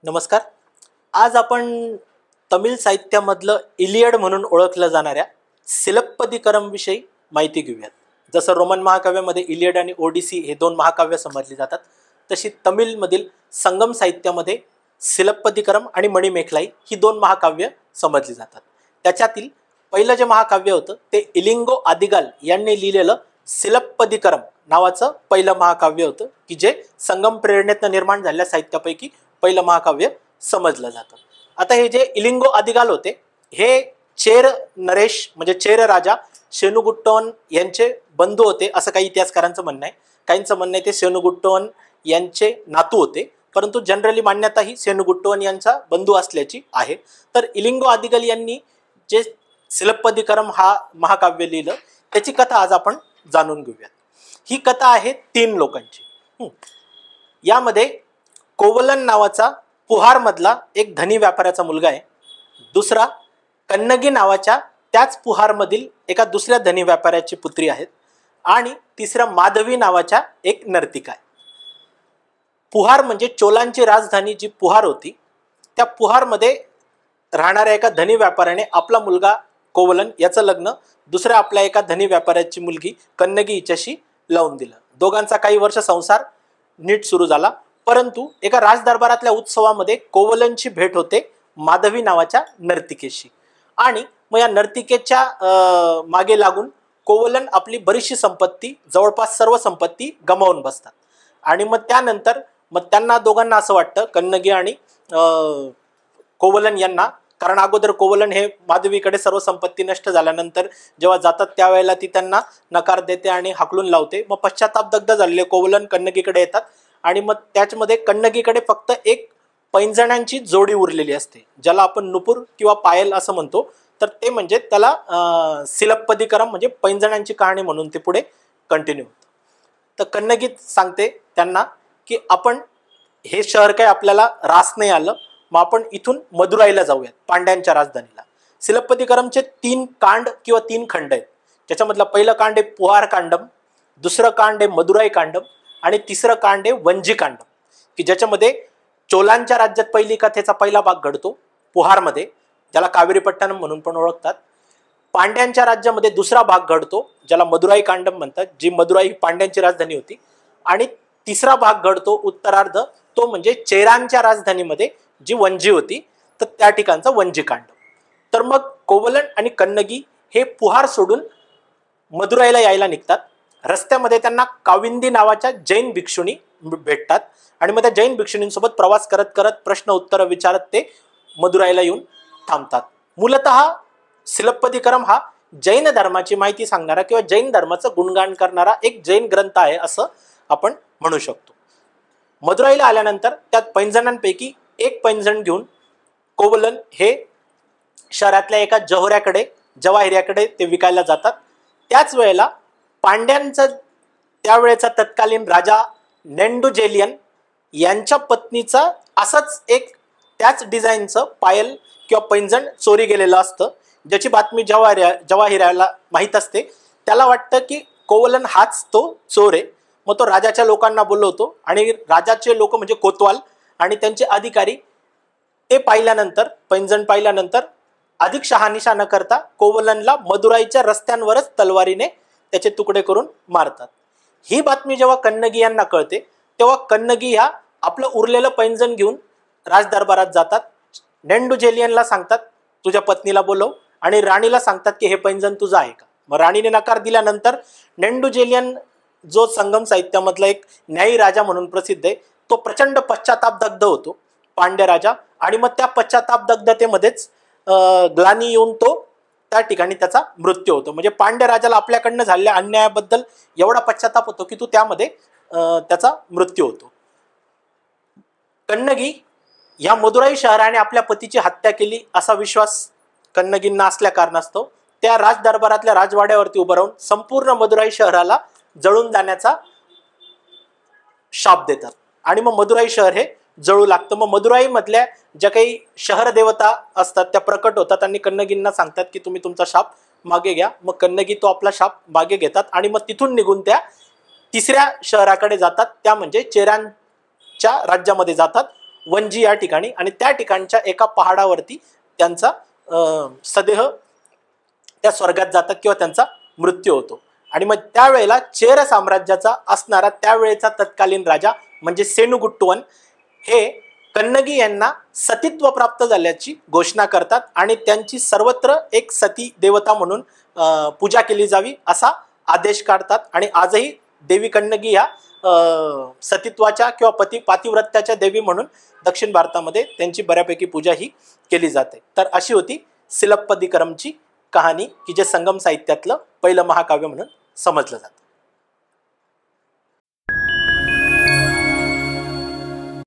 नमस्कार. आज आपण तमिळ साहित्यामधलं इलियड म्हणून ओळखलं जाणाऱ्या सिलप्पदिकरमविषयी माहिती घेऊयात. जसं रोमन महाकाव्यामध्ये इलियड आणि ओडिसी हे दोन महाकाव्य समजली जातात, तशी तमिळमधील संगम साहित्यामध्ये सिलप्पदिकरम आणि मणिमेखलाई ही दोन महाकाव्य समजली जातात. त्याच्यातील पहिलं जे महाकाव्य होतं ते इलिंगो आदिगाल यांनी लिहिलेलं सिलप्पदिकरम नावाचं पहिलं महाकाव्य होतं, की जे संगम प्रेरणेतनं निर्माण झालेल्या साहित्यापैकी पहिलं महाकाव्य समजलं जातं. आता हे जे इलिंगो आदिगाल होते हे चेर नरेश म्हणजे चेर राजा सेनुगुट्टवन यांचे बंधू होते असं काही इतिहासकारांचं म्हणणं आहे. काहींचं म्हणणं आहे ते सेनुगुट्टवन यांचे नातू होते, परंतु जनरली मान्यता ही सेनुगुट्टवन यांचा बंधू असल्याची आहे. तर इलिंगो आदिगाल यांनी जे सिलप्पदिकरम हा महाकाव्य लिहिलं त्याची कथा आज आपण जाणून घेऊयात. ही कथा आहे 3 लोकांची. यामध्ये कोवलन नावाचा पुहारमधला एक धनी व्यापाऱ्याचा मुलगा आहे, दुसरा कन्नगी नावाच्या त्याच पुहारमधील एका दुसऱ्या धनी व्यापाऱ्याची पुत्री आहेत, आणि तिसरा माधवी नावाच्या एक नर्तिका आहे. पुहार म्हणजे चोलांची राजधानी जी पुहार होती, त्या पुहारमध्ये राहणाऱ्या एका धनी व्यापाऱ्याने आपला मुलगा कोवलन याचं लग्न दुसऱ्या आपल्या एका धनी व्यापाऱ्याची मुलगी कन्नगी हिच्याशी लावून दिलं. दोघांचा काही वर्ष संसार नीट सुरू झाला, परंतु एका राजदरबारातल्या उत्सवामध्ये कोवलनची भेट होते माधवी नावाच्या नर्तिकेशी, आणि मग या नर्तिकेच्या मागे लागून कोवलन आपली बरीचशी संपत्ती, जवळपास सर्व संपत्ती गमावून बसतात. आणि मग त्यानंतर त्यांना दोघांना असं वाटतं, कन्नगी आणि कोवलन यांना, कारण अगोदर कोवलन हे माधवीकडे सर्व संपत्ती नष्ट झाल्यानंतर जेव्हा जातात त्यावेळेला ती त्यांना नकार देते आणि हाकलून लावते. मग पश्चातापदग्ध झालेले कोवलन कन्नगीकडे येतात, आणि मग त्याच्यामध्ये कन्नगीकडे फक्त एक पैंजणांची जोडी उरलेली असते, ज्याला आपण नुपूर किंवा पायल असं म्हणतो. तर ते म्हणजे त्याला सिलप्पदिकरम म्हणजे पैंजणांची कहाणी म्हणून ते पुढे कंटिन्यू होतं. तर कन्नगी सांगते त्यांना की आपण हे शहर काही आपल्याला रास नाही आलं, मग आपण इथून मदुराईला जाऊयात, पांड्यांच्या राजधानीला. सिलप्पदिकरमचे 3 कांड किंवा 3 खंड आहेत. त्याच्यामधलं पहिलं कांड आहे पुहार कांडम, दुसरं कांड आहे मदुराई कांडम, आणि तिसरं कांड आहे वंजी कांडम, की ज्याच्यामध्ये चोलांच्या राज्यात पहिली कथेचा पहिला भाग घडतो पुहारमध्ये, ज्याला कावेरीपट्टणम म्हणून पण ओळखतात. पांड्यांच्या राज्यामध्ये दुसरा भाग घडतो ज्याला मदुराई कांडम म्हणतात, जी मदुराई ही पांड्यांची राजधानी होती. आणि तिसरा भाग घडतो उत्तरार्ध, तो म्हणजे चेरांच्या राजधानीमध्ये जी वंजी होती, तर त्या ठिकाणचा वंजी कांडम. तर मग कोवलन आणि कन्नगी हे पुहार सोडून मदुराईला यायला निघतात. रस्त्यामध्ये त्यांना काविंदी नावाच्या जैन भिक्षुणी भेटतात, आणि मग त्या जैन भिक्षुणींसोबत प्रवास करत करत प्रश्न उत्तर विचारत ते मदुराईला येऊन थांबतात. मूलतः सिलप्पदिकरम हा जैन धर्माची माहिती सांगणारा किंवा जैन धर्माचं गुणगान करणारा एक जैन ग्रंथ आहे असं आपण म्हणू शकतो. मदुराईला आल्यानंतर त्यात पैंजणांपैकी एक पैंजण घेऊन कोवलन हे शहरातल्या एका जवाहिऱ्याकडे ते विकायला जातात. त्याच वेळेला पांड्यांचा त्यावेळेचा तत्कालीन राजा नेंडुजेलियन यांच्या पत्नीचा असंच एक त्याच डिझाईनचं पायल किंवा पैंजण चोरी गेलेलं असतं, ज्याची बातमी जवाहिऱ्याला माहीत असते. त्याला वाटतं की कोवलन हाच तो चोर आहे. मग तो राजाच्या लोकांना बोलवतो, आणि राजाचे लोक म्हणजे कोतवाल आणि त्यांचे अधिकारी ते पाहिल्यानंतर, पैंजण पाहिल्यानंतर अधिक शहानिशा न करता कोवलनला मदुराईच्या रस्त्यांवरच तलवारीने त्याचे तुकडे करून मारतात. ही बातमी जेव्हा कन्नगी यांना कळते तेव्हा कन्नगी ह्या आपलं उरलेलं पैंजण घेऊन राजदरबारात जातात. नेंडुजेलियनला सांगतात तुझ्या पत्नीला बोलव, आणि राणीला सांगतात की हे पैंजण तुझं आहे का. मग राणीने नकार दिल्यानंतर नेंडुजेलियन जो संगम साहित्यामधला एक न्यायी राजा म्हणून प्रसिद्ध आहे, तो प्रचंड पश्चातापदग्ध होतो पांड्य राजा, आणि मग त्या पश्चातापदग्धतेमध्येच ग्लानी येऊन तो त्या ठिकाणी त्याचा मृत्यू होतो. म्हणजे पांड्य राजाला आपल्याकडनं झालेल्या अन्यायाबद्दल एवढा पश्चाताप होतो की तो त्यामध्ये त्याचा मृत्यू होतो. कन्नगी या मदुराई शहराने आपल्या पतीची हत्या केली असा विश्वास कन्नगींना असल्या कारणास्तव त्या राजदरबारातल्या राजवाड्यावरती उभं राहून संपूर्ण मदुराई शहराला जळून जाण्याचा शाप देतात, आणि मग मदुराई शहर हे जळू लागतं. मग मदुराई मधल्या ज्या काही शहर देवता असतात त्या प्रकट होतात आणि कन्नगींना सांगतात की तुम्ही तुमचा शाप मागे घ्या. मग कन्नगी तो आपला शाप मागे घेतात, आणि मग तिथून निघून त्या तिसऱ्या शहराकडे जातात, त्या म्हणजे चेरांच्या राज्यामध्ये जातात. वंजी या ठिकाणी, आणि त्या ठिकाणच्या एका पहाडावरती त्यांचा सदेह त्या स्वर्गात जातात किंवा त्यांचा मृत्यू होतो. आणि मग त्यावेळेला चेर साम्राज्याचा असणारा त्यावेळेचा तत्कालीन राजा म्हणजे सेनुगुट्टुवन हे कन्नगी यांना सतीत्व प्राप्त झाल्याची घोषणा करतात आणि त्यांची सर्वत्र एक सती देवता म्हणून पूजा केली जावी असा आदेश काढतात. आणि आजही देवी कन्नगी ह्या सतीत्वाच्या किंवा पातिव्रत्याच्या देवी म्हणून दक्षिण भारतामध्ये त्यांची बऱ्यापैकी पूजा ही केली जाते. तर अशी होती सिलप्पदिकरमची कहाणी की जे संगम साहित्यातलं पहिलं महाकाव्य म्हणून समजलं जातं.